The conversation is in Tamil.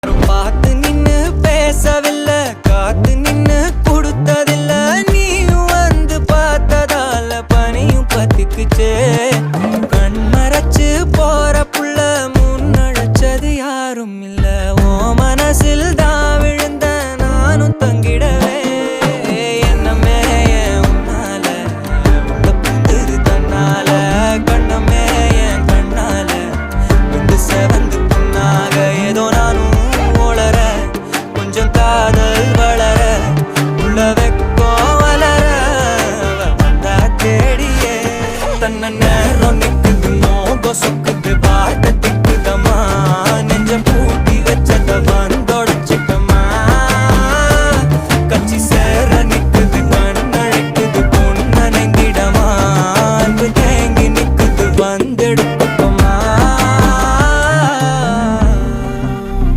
பார்த்து நின்னு பேசவில்லை, காத்து நின்னு கொடுத்ததில்ல. நீயும் வந்து பார்த்ததால பனியும் பத்திக்குச்சே. கண் மறைச்சு போற புள்ள முன்னழைச்சது யாரும் இல்ல. ஓ மனசில்